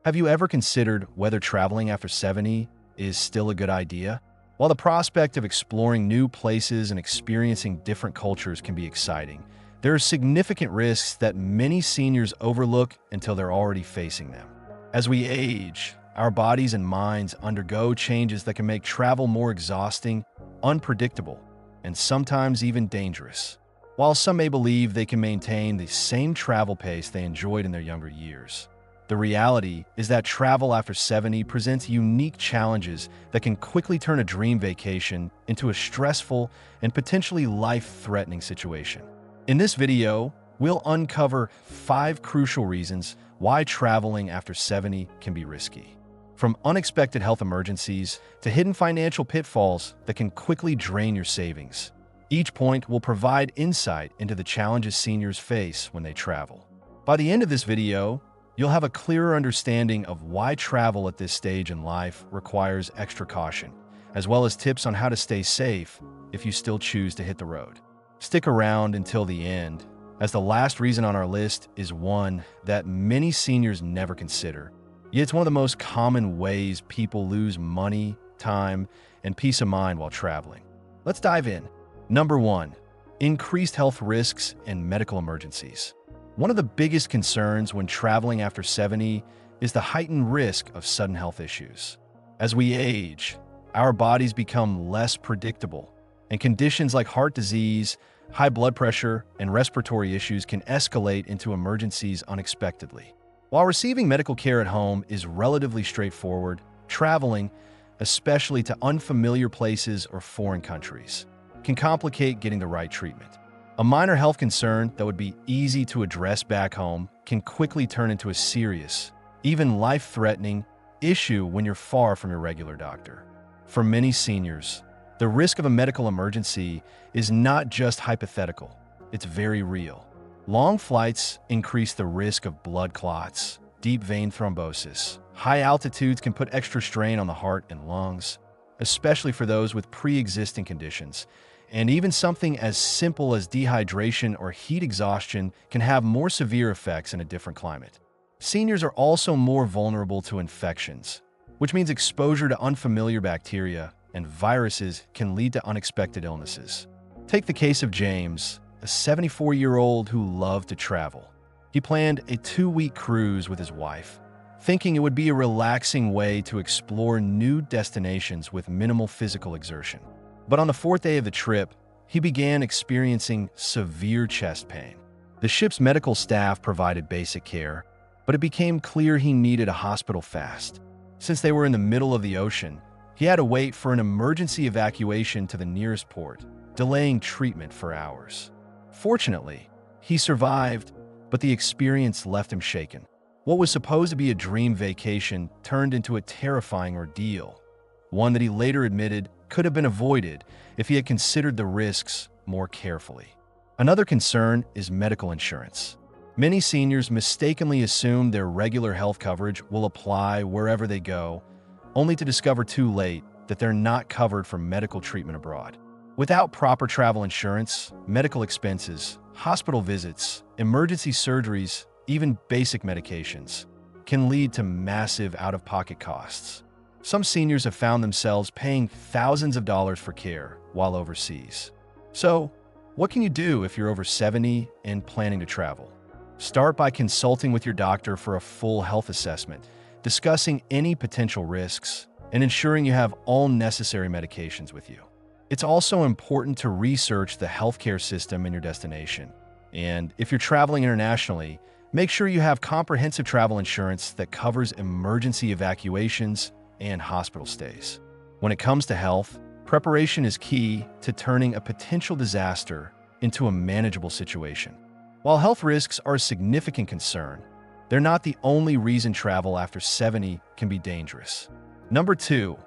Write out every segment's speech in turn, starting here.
Have you ever considered whether traveling after 70 is still a good idea? While the prospect of exploring new places and experiencing different cultures can be exciting, there are significant risks that many seniors overlook until they're already facing them. As we age, our bodies and minds undergo changes that can make travel more exhausting, unpredictable, and sometimes even dangerous. While some may believe they can maintain the same travel pace they enjoyed in their younger years, the reality is that travel after 70 presents unique challenges that can quickly turn a dream vacation into a stressful and potentially life-threatening situation. In this video, we'll uncover 5 crucial reasons why traveling after 70 can be risky. From unexpected health emergencies to hidden financial pitfalls that can quickly drain your savings, each point will provide insight into the challenges seniors face when they travel. By the end of this video, you'll have a clearer understanding of why travel at this stage in life requires extra caution, as well as tips on how to stay safe if you still choose to hit the road. Stick around until the end, as the last reason on our list is one that many seniors never consider. Yet it's one of the most common ways people lose money, time, and peace of mind while traveling. Let's dive in. Number 1. Increased health risks and medical emergencies. One of the biggest concerns when traveling after 70 is the heightened risk of sudden health issues. As we age, our bodies become less predictable, and conditions like heart disease, high blood pressure, and respiratory issues can escalate into emergencies unexpectedly. While receiving medical care at home is relatively straightforward, traveling, especially to unfamiliar places or foreign countries, can complicate getting the right treatment. A minor health concern that would be easy to address back home can quickly turn into a serious, even life-threatening issue when you're far from your regular doctor. For many seniors, the risk of a medical emergency is not just hypothetical, it's very real. Long flights increase the risk of blood clots, deep vein thrombosis. High altitudes can put extra strain on the heart and lungs, especially for those with pre-existing conditions. And even something as simple as dehydration or heat exhaustion can have more severe effects in a different climate. Seniors are also more vulnerable to infections, which means exposure to unfamiliar bacteria and viruses can lead to unexpected illnesses. Take the case of James, a 74-year-old who loved to travel. He planned a 2-week cruise with his wife, thinking it would be a relaxing way to explore new destinations with minimal physical exertion. But on the 4th day of the trip, he began experiencing severe chest pain. The ship's medical staff provided basic care, but it became clear he needed a hospital fast. Since they were in the middle of the ocean, he had to wait for an emergency evacuation to the nearest port, delaying treatment for hours. Fortunately, he survived, but the experience left him shaken. What was supposed to be a dream vacation turned into a terrifying ordeal, one that he later admitted could have been avoided if he had considered the risks more carefully. Another concern is medical insurance. Many seniors mistakenly assume their regular health coverage will apply wherever they go, only to discover too late that they're not covered for medical treatment abroad. Without proper travel insurance, medical expenses, hospital visits, emergency surgeries, even basic medications can lead to massive out-of-pocket costs. Some seniors have found themselves paying thousands of dollars for care while overseas. So, what can you do if you're over 70 and planning to travel? Start by consulting with your doctor for a full health assessment, discussing any potential risks, and ensuring you have all necessary medications with you. It's also important to research the healthcare system in your destination. And if you're traveling internationally, make sure you have comprehensive travel insurance that covers emergency evacuations and hospital stays. When it comes to health, preparation is key to turning a potential disaster into a manageable situation. While health risks are a significant concern, they're not the only reason travel after 70 can be dangerous. Number 2,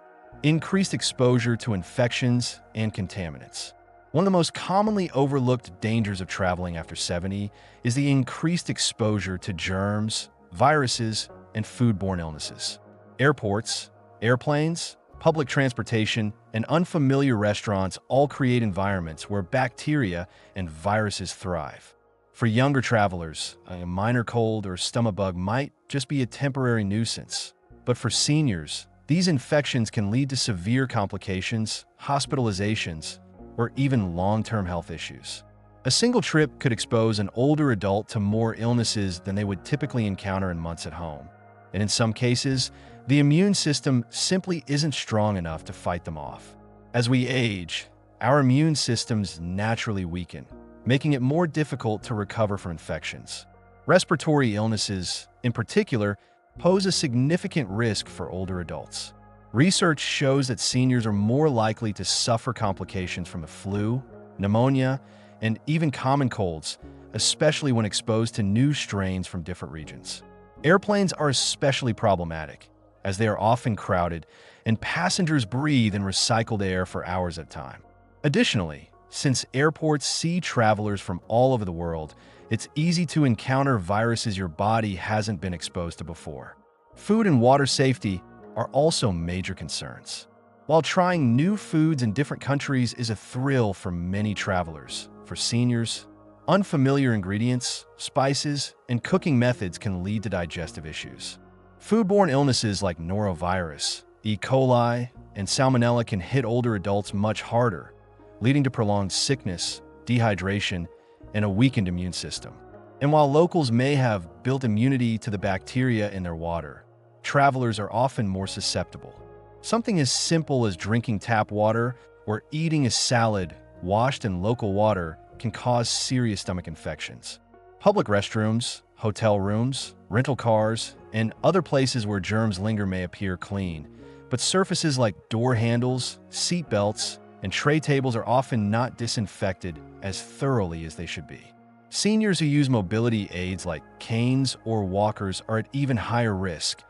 increased exposure to infections and contaminants. One of the most commonly overlooked dangers of traveling after 70 is the increased exposure to germs, viruses, and foodborne illnesses. Airports, airplanes, public transportation, and unfamiliar restaurants all create environments where bacteria and viruses thrive. For younger travelers, a minor cold or stomach bug might just be a temporary nuisance. But for seniors, these infections can lead to severe complications, hospitalizations, or even long-term health issues. A single trip could expose an older adult to more illnesses than they would typically encounter in months at home. And in some cases, the immune system simply isn't strong enough to fight them off. As we age, our immune systems naturally weaken, making it more difficult to recover from infections. Respiratory illnesses, in particular, pose a significant risk for older adults. Research shows that seniors are more likely to suffer complications from the flu, pneumonia, and even common colds, especially when exposed to new strains from different regions. Airplanes are especially problematic, as they are often crowded and passengers breathe in recycled air for hours at a time. Additionally, since airports see travelers from all over the world, it's easy to encounter viruses your body hasn't been exposed to before. Food and water safety are also major concerns. While trying new foods in different countries is a thrill for many travelers, for seniors, unfamiliar ingredients, spices, and cooking methods can lead to digestive issues. Foodborne illnesses like norovirus, E. coli, and salmonella can hit older adults much harder, leading to prolonged sickness, dehydration, and a weakened immune system. And while locals may have built immunity to the bacteria in their water, travelers are often more susceptible. Something as simple as drinking tap water or eating a salad washed in local water can cause serious stomach infections. Public restrooms, hotel rooms, rental cars, and other places where germs linger may appear clean, but surfaces like door handles, seat belts, and tray tables are often not disinfected as thoroughly as they should be. Seniors who use mobility aids like canes or walkers are at even higher risk,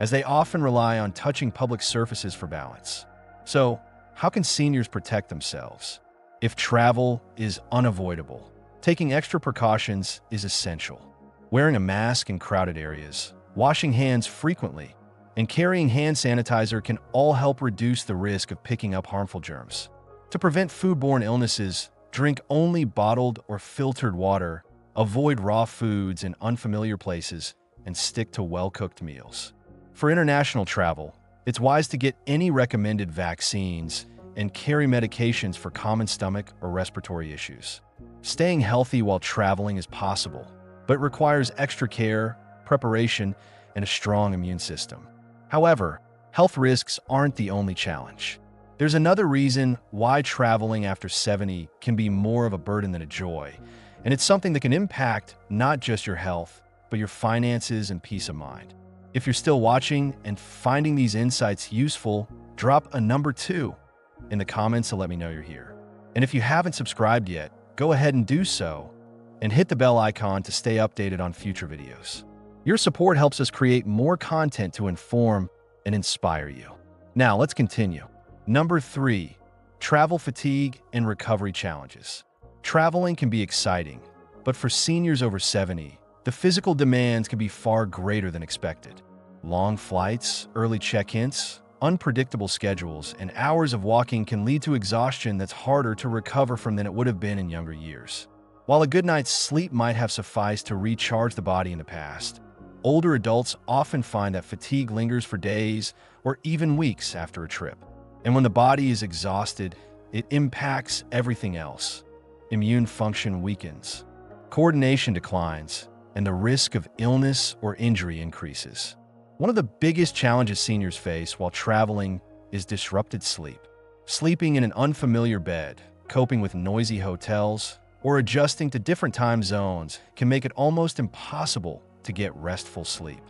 as they often rely on touching public surfaces for balance. So, how can seniors protect themselves? If travel is unavoidable, taking extra precautions is essential. Wearing a mask in crowded areas, washing hands frequently, and carrying hand sanitizer can all help reduce the risk of picking up harmful germs. To prevent foodborne illnesses, drink only bottled or filtered water, avoid raw foods in unfamiliar places, and stick to well-cooked meals. For international travel, it's wise to get any recommended vaccines and carry medications for common stomach or respiratory issues. Staying healthy while traveling is possible, but requires extra care, preparation, and a strong immune system. However, health risks aren't the only challenge. There's another reason why traveling after 70 can be more of a burden than a joy, and it's something that can impact not just your health, but your finances and peace of mind. If you're still watching and finding these insights useful, drop a number 2 in the comments to let me know you're here. And if you haven't subscribed yet, go ahead and do so, and hit the bell icon to stay updated on future videos. Your support helps us create more content to inform and inspire you. Now, let's continue. Number 3, travel fatigue and recovery challenges. Traveling can be exciting, but for seniors over 70, the physical demands can be far greater than expected. Long flights, early check-ins, unpredictable schedules, and hours of walking can lead to exhaustion that's harder to recover from than it would have been in younger years. While a good night's sleep might have sufficed to recharge the body in the past, older adults often find that fatigue lingers for days or even weeks after a trip. And when the body is exhausted, it impacts everything else. Immune function weakens, coordination declines, and the risk of illness or injury increases. One of the biggest challenges seniors face while traveling is disrupted sleep. Sleeping in an unfamiliar bed, coping with noisy hotels, or adjusting to different time zones can make it almost impossible to get restful sleep.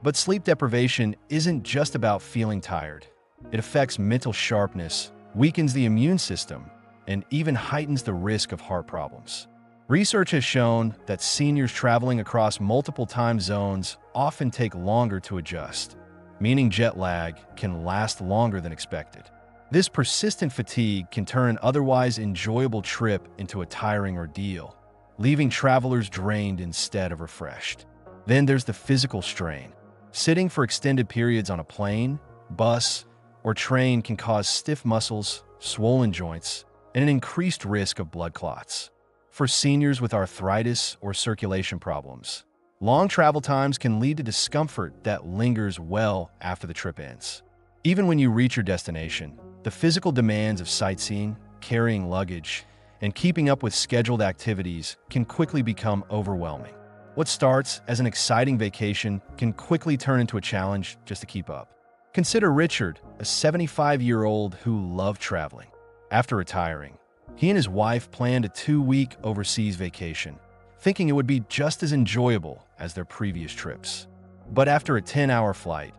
But sleep deprivation isn't just about feeling tired. It affects mental sharpness, weakens the immune system, and even heightens the risk of heart problems. Research has shown that seniors traveling across multiple time zones often take longer to adjust, meaning jet lag can last longer than expected. This persistent fatigue can turn an otherwise enjoyable trip into a tiring ordeal, leaving travelers drained instead of refreshed. Then there's the physical strain. Sitting for extended periods on a plane, bus, or train can cause stiff muscles, swollen joints, and an increased risk of blood clots. For seniors with arthritis or circulation problems, long travel times can lead to discomfort that lingers well after the trip ends. Even when you reach your destination, the physical demands of sightseeing, carrying luggage, and keeping up with scheduled activities can quickly become overwhelming. What starts as an exciting vacation can quickly turn into a challenge just to keep up. Consider Richard, a 75-year-old who loved traveling. After retiring, he and his wife planned a 2-week overseas vacation, thinking it would be just as enjoyable as their previous trips. But after a 10-hour flight,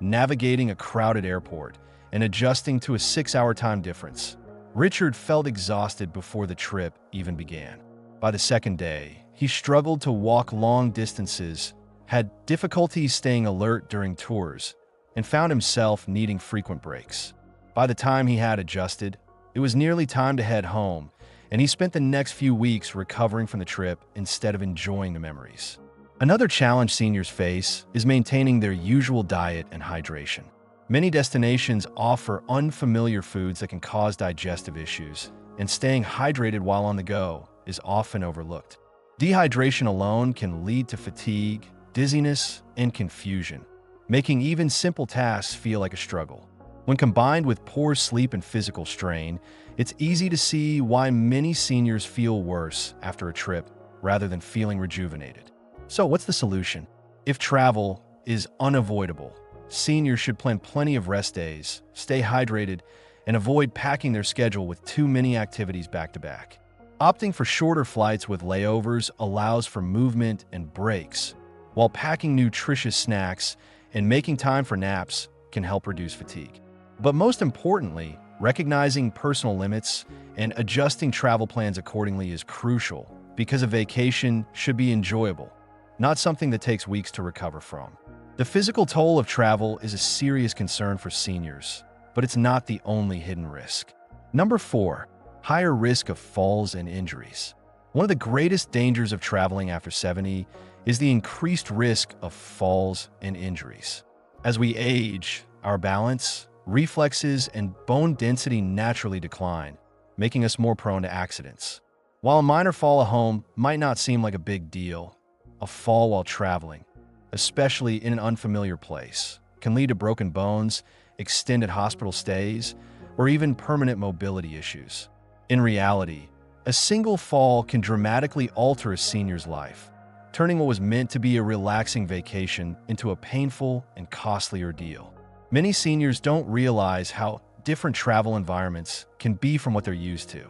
navigating a crowded airport, and adjusting to a 6-hour time difference, Richard felt exhausted before the trip even began. By the second day, he struggled to walk long distances, had difficulty staying alert during tours, and found himself needing frequent breaks. By the time he had adjusted, it was nearly time to head home, and he spent the next few weeks recovering from the trip instead of enjoying the memories. Another challenge seniors face is maintaining their usual diet and hydration. Many destinations offer unfamiliar foods that can cause digestive issues, and staying hydrated while on the go is often overlooked. Dehydration alone can lead to fatigue, dizziness, and confusion, making even simple tasks feel like a struggle. When combined with poor sleep and physical strain, it's easy to see why many seniors feel worse after a trip rather than feeling rejuvenated. So what's the solution? If travel is unavoidable, seniors should plan plenty of rest days, stay hydrated, and avoid packing their schedule with too many activities back to back. Opting for shorter flights with layovers allows for movement and breaks, while packing nutritious snacks and making time for naps can help reduce fatigue. But most importantly, recognizing personal limits and adjusting travel plans accordingly is crucial, because a vacation should be enjoyable, not something that takes weeks to recover from. The physical toll of travel is a serious concern for seniors, but it's not the only hidden risk. Number 4, higher risk of falls and injuries. One of the greatest dangers of traveling after 70 is the increased risk of falls and injuries. As we age, our balance, reflexes, and bone density naturally decline, making us more prone to accidents. While a minor fall at home might not seem like a big deal, a fall while traveling, especially in an unfamiliar place, can lead to broken bones, extended hospital stays, or even permanent mobility issues. In reality, a single fall can dramatically alter a senior's life, turning what was meant to be a relaxing vacation into a painful and costly ordeal. Many seniors don't realize how different travel environments can be from what they're used to.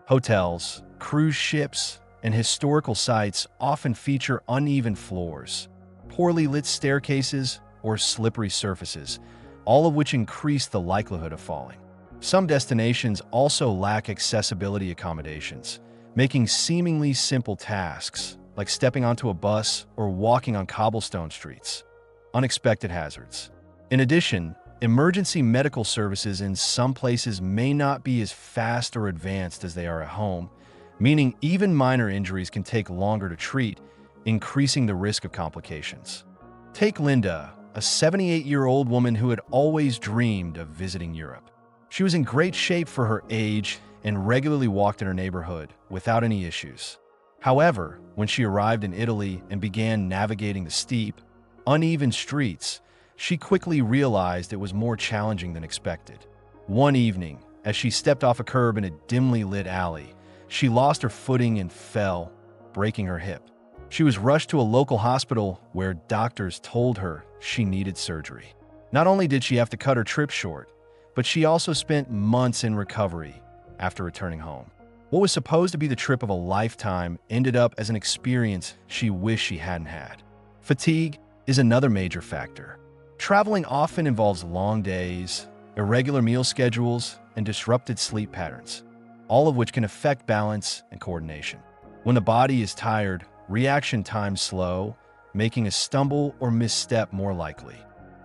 Hotels, cruise ships, and historical sites often feature uneven floors, poorly lit staircases, or slippery surfaces, all of which increase the likelihood of falling. Some destinations also lack accessibility accommodations, making seemingly simple tasks, like stepping onto a bus or walking on cobblestone streets, unexpected hazards. In addition, emergency medical services in some places may not be as fast or advanced as they are at home, meaning even minor injuries can take longer to treat, increasing the risk of complications. Take Linda, a 78-year-old woman who had always dreamed of visiting Europe. She was in great shape for her age and regularly walked in her neighborhood without any issues. However, when she arrived in Italy and began navigating the steep, uneven streets, she quickly realized it was more challenging than expected. One evening, as she stepped off a curb in a dimly lit alley, she lost her footing and fell, breaking her hip. She was rushed to a local hospital where doctors told her she needed surgery. Not only did she have to cut her trip short, but she also spent months in recovery after returning home. What was supposed to be the trip of a lifetime ended up as an experience she wished she hadn't had. Fatigue is another major factor. Traveling often involves long days, irregular meal schedules, and disrupted sleep patterns, all of which can affect balance and coordination. When the body is tired, reaction times slow, making a stumble or misstep more likely.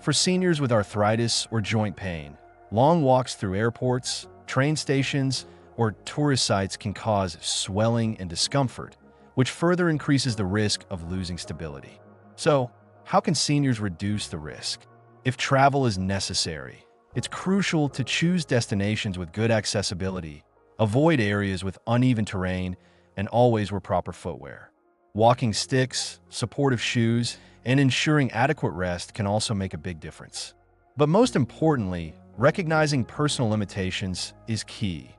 For seniors with arthritis or joint pain, long walks through airports, train stations, or tourist sites can cause swelling and discomfort, which further increases the risk of losing stability. So, how can seniors reduce the risk? If travel is necessary, it's crucial to choose destinations with good accessibility, avoid areas with uneven terrain, and always wear proper footwear. Walking sticks, supportive shoes, and ensuring adequate rest can also make a big difference. But most importantly, recognizing personal limitations is key.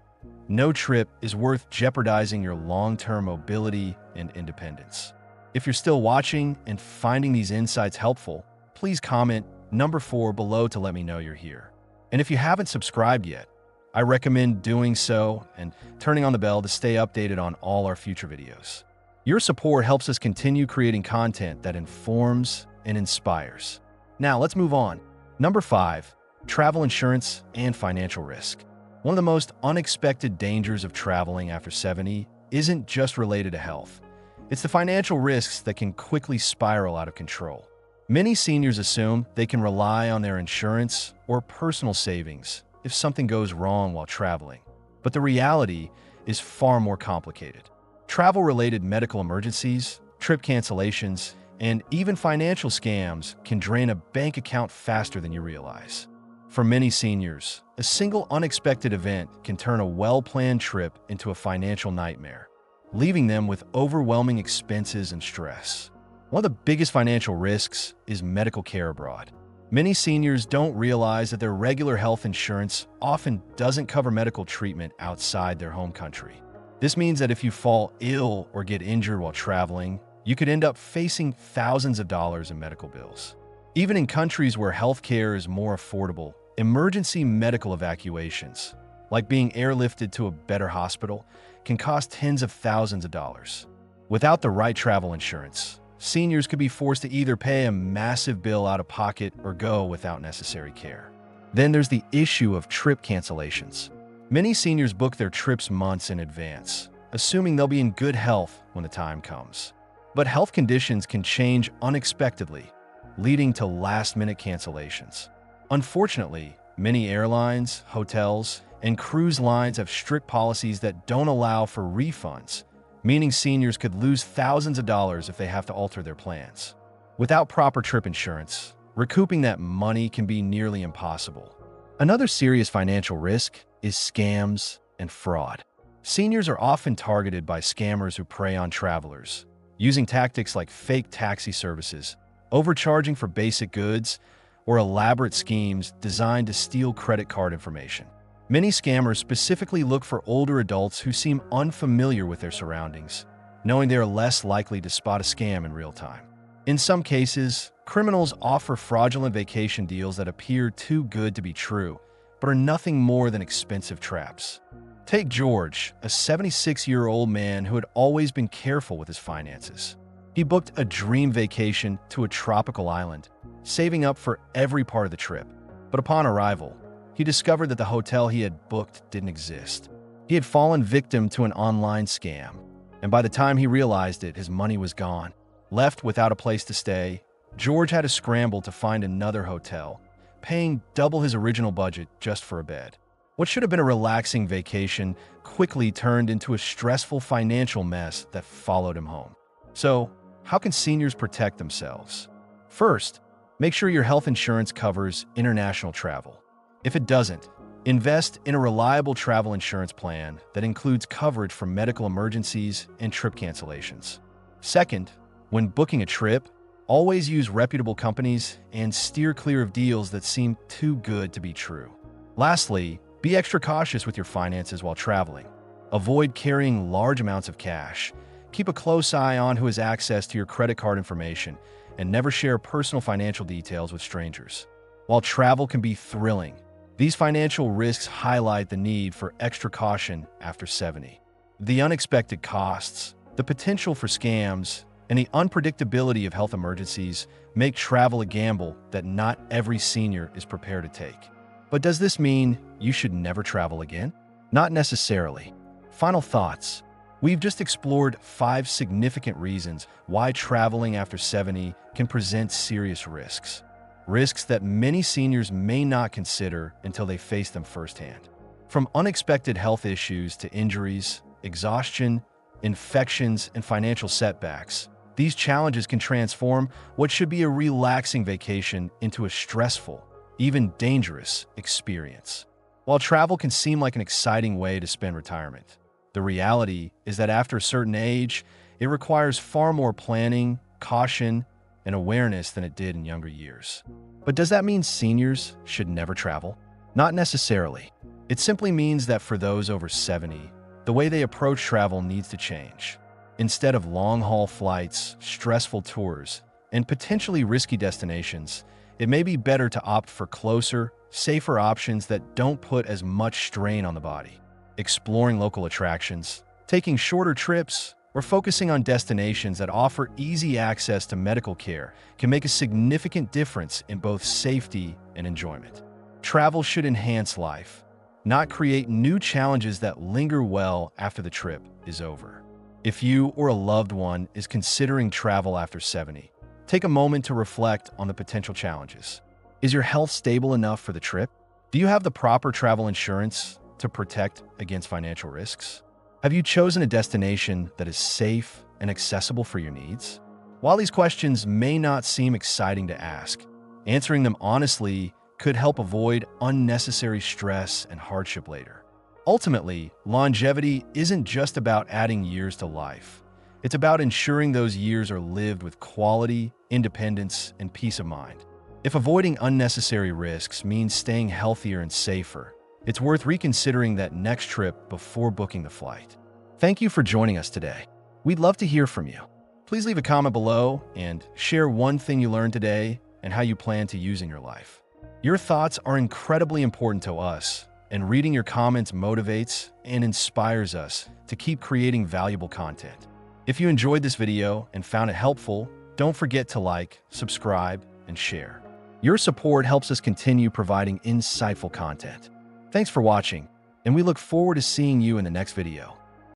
No trip is worth jeopardizing your long-term mobility and independence. If you're still watching and finding these insights helpful, please comment number 4 below to let me know you're here. And if you haven't subscribed yet, I recommend doing so and turning on the bell to stay updated on all our future videos. Your support helps us continue creating content that informs and inspires. Now, let's move on. Number 5, travel insurance and financial risk. One of the most unexpected dangers of traveling after 70 isn't just related to health. It's the financial risks that can quickly spiral out of control. Many seniors assume they can rely on their insurance or personal savings if something goes wrong while traveling. But the reality is far more complicated. Travel-related medical emergencies, trip cancellations, and even financial scams can drain a bank account faster than you realize. For many seniors, a single unexpected event can turn a well-planned trip into a financial nightmare, leaving them with overwhelming expenses and stress. One of the biggest financial risks is medical care abroad. Many seniors don't realize that their regular health insurance often doesn't cover medical treatment outside their home country. This means that if you fall ill or get injured while traveling, you could end up facing thousands of dollars in medical bills. Even in countries where healthcare is more affordable, emergency medical evacuations, like being airlifted to a better hospital, can cost tens of thousands of dollars. Without the right travel insurance, seniors could be forced to either pay a massive bill out of pocket or go without necessary care. Then there's the issue of trip cancellations. Many seniors book their trips months in advance, assuming they'll be in good health when the time comes. But health conditions can change unexpectedly, leading to last-minute cancellations. Unfortunately, many airlines, hotels, and cruise lines have strict policies that don't allow for refunds, meaning seniors could lose thousands of dollars if they have to alter their plans. Without proper trip insurance, recouping that money can be nearly impossible. Another serious financial risk is scams and fraud. Seniors are often targeted by scammers who prey on travelers, using tactics like fake taxi services, overcharging for basic goods, or elaborate schemes designed to steal credit card information. Many scammers specifically look for older adults who seem unfamiliar with their surroundings, knowing they are less likely to spot a scam in real time. In some cases, criminals offer fraudulent vacation deals that appear too good to be true, but are nothing more than expensive traps. Take George, a 76-year-old man who had always been careful with his finances. He booked a dream vacation to a tropical island, saving up for every part of the trip. But upon arrival, he discovered that the hotel he had booked didn't exist. He had fallen victim to an online scam, and by the time he realized it, his money was gone. Left without a place to stay, George had to scramble to find another hotel, paying double his original budget just for a bed. What should have been a relaxing vacation quickly turned into a stressful financial mess that followed him home. So, how can seniors protect themselves? First, make sure your health insurance covers international travel. If it doesn't, invest in a reliable travel insurance plan that includes coverage for medical emergencies and trip cancellations. Second, when booking a trip, always use reputable companies and steer clear of deals that seem too good to be true. Lastly, be extra cautious with your finances while traveling. Avoid carrying large amounts of cash. Keep a close eye on who has access to your credit card information, and never share personal financial details with strangers. While travel can be thrilling, these financial risks highlight the need for extra caution after 70. The unexpected costs, the potential for scams, and the unpredictability of health emergencies make travel a gamble that not every senior is prepared to take. But does this mean you should never travel again? Not necessarily. Final thoughts. We've just explored 5 significant reasons why traveling after 70 can present serious risks. Risks that many seniors may not consider until they face them firsthand. From unexpected health issues to injuries, exhaustion, infections, and financial setbacks, these challenges can transform what should be a relaxing vacation into a stressful, even dangerous experience. While travel can seem like an exciting way to spend retirement, The reality is that after a certain age, it requires far more planning, caution, and awareness than it did in younger years. But does that mean seniors should never travel? Not necessarily. It simply means that for those over 70, the way they approach travel needs to change. Instead of long-haul flights, stressful tours, and potentially risky destinations, it may be better to opt for closer, safer options that don't put as much strain on the body. Exploring local attractions, taking shorter trips, or focusing on destinations that offer easy access to medical care can make a significant difference in both safety and enjoyment. Travel should enhance life, not create new challenges that linger well after the trip is over. If you or a loved one is considering travel after 70, take a moment to reflect on the potential challenges. Is your health stable enough for the trip? Do you have the proper travel insurance to protect against financial risks? Have you chosen a destination that is safe and accessible for your needs? While these questions may not seem exciting to ask, answering them honestly could help avoid unnecessary stress and hardship later. Ultimately, longevity isn't just about adding years to life. It's about ensuring those years are lived with quality, independence, and peace of mind. If avoiding unnecessary risks means staying healthier and safer, it's worth reconsidering that next trip before booking the flight. Thank you for joining us today. We'd love to hear from you. Please leave a comment below and share one thing you learned today and how you plan to use in your life. Your thoughts are incredibly important to us, and reading your comments motivates and inspires us to keep creating valuable content. If you enjoyed this video and found it helpful, don't forget to like, subscribe, and share. Your support helps us continue providing insightful content. Thanks for watching, and we look forward to seeing you in the next video.